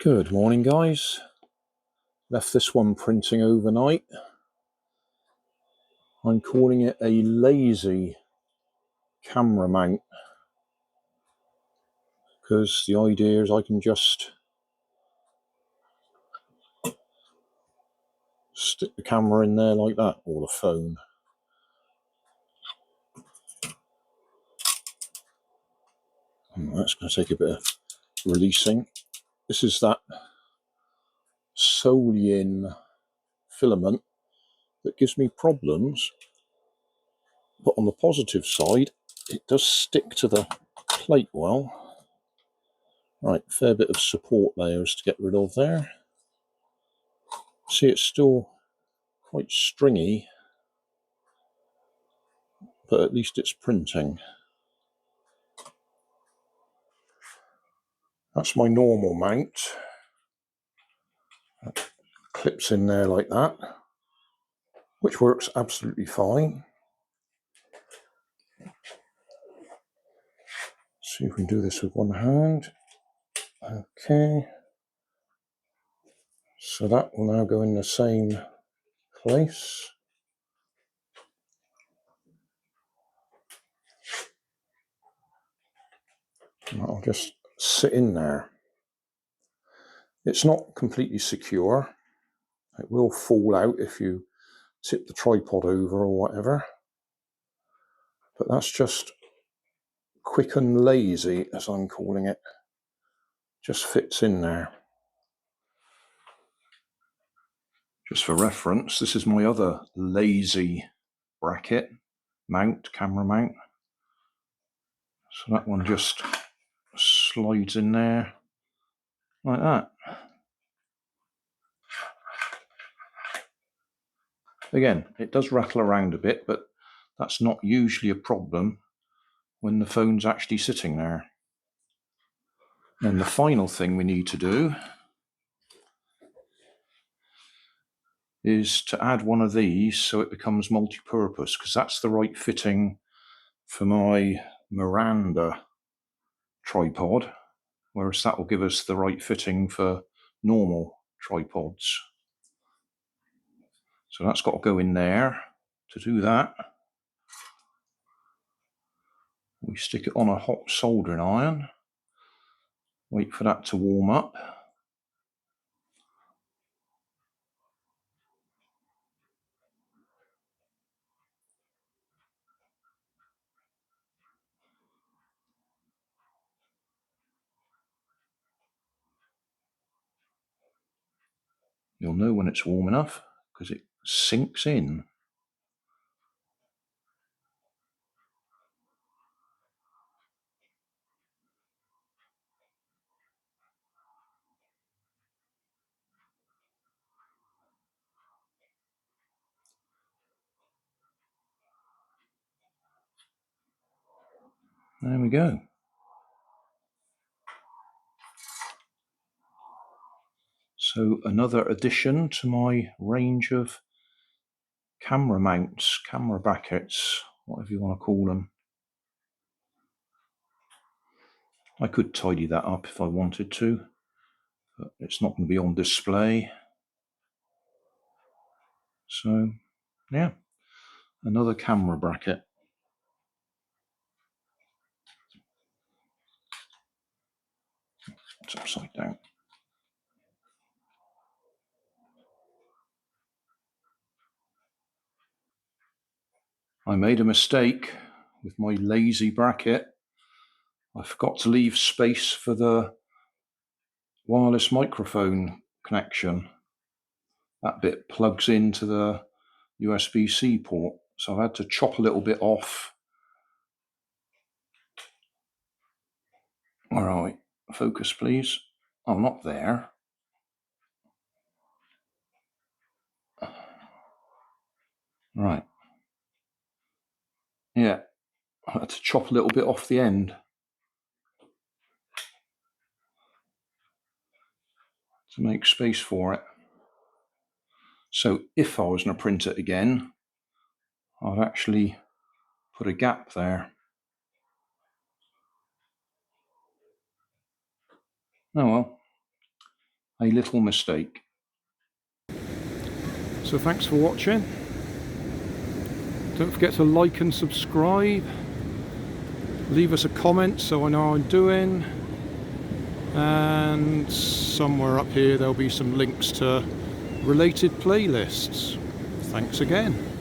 Good morning, guys. Left this one printing overnight. I'm calling it a lazy camera mount because the idea is I can just stick the camera in there like that, or the phone. That's going to take a bit of releasing. This is that solely in filament that gives me problems, but on the positive side it does stick to the plate well. Right, fair bit of support layers to get rid of there. See, it's still quite stringy, but at least it's printing. That's my normal mount. That clips in there like that, which works absolutely fine. See if we can do this with one hand. Okay. So that will now go in the same place. And that'll just sit in there. It's not completely secure. It will fall out if you tip the tripod over or whatever. But that's just quick and lazy, as I'm calling it. Just fits in there. Just for reference, this is my other lazy bracket mount, camera mount. So that one just slides in there like that. Again, it does rattle around a bit, but that's not usually a problem when the phone's actually sitting there. And the final thing we need to do is to add one of these so it becomes multi-purpose, because that's the right fitting for my Miranda tripod, whereas that will give us the right fitting for normal tripods. So that's got to go in there. To do that, we stick it on a hot soldering iron, wait for that to warm up. You'll know when it's warm enough because it sinks in. There we go. So another addition to my range of camera mounts, camera brackets, whatever you want to call them. I could tidy that up if I wanted to, but it's not going to be on display. So, yeah, another camera bracket. It's upside down. I made a mistake with my lazy bracket. I forgot to leave space for the wireless microphone connection. That bit plugs into the USB-C port, so I had to chop a little bit off. Where are we? Focus, please. Oh, not there. Right. Yeah, I had to chop a little bit off the end to make space for it. So if I was going to print it again, I'd actually put a gap there. Oh well, a little mistake. So thanks for watching. Don't forget to like and subscribe. Leave us a comment so I know how I'm doing. And somewhere up here there'll be some links to related playlists. Thanks again.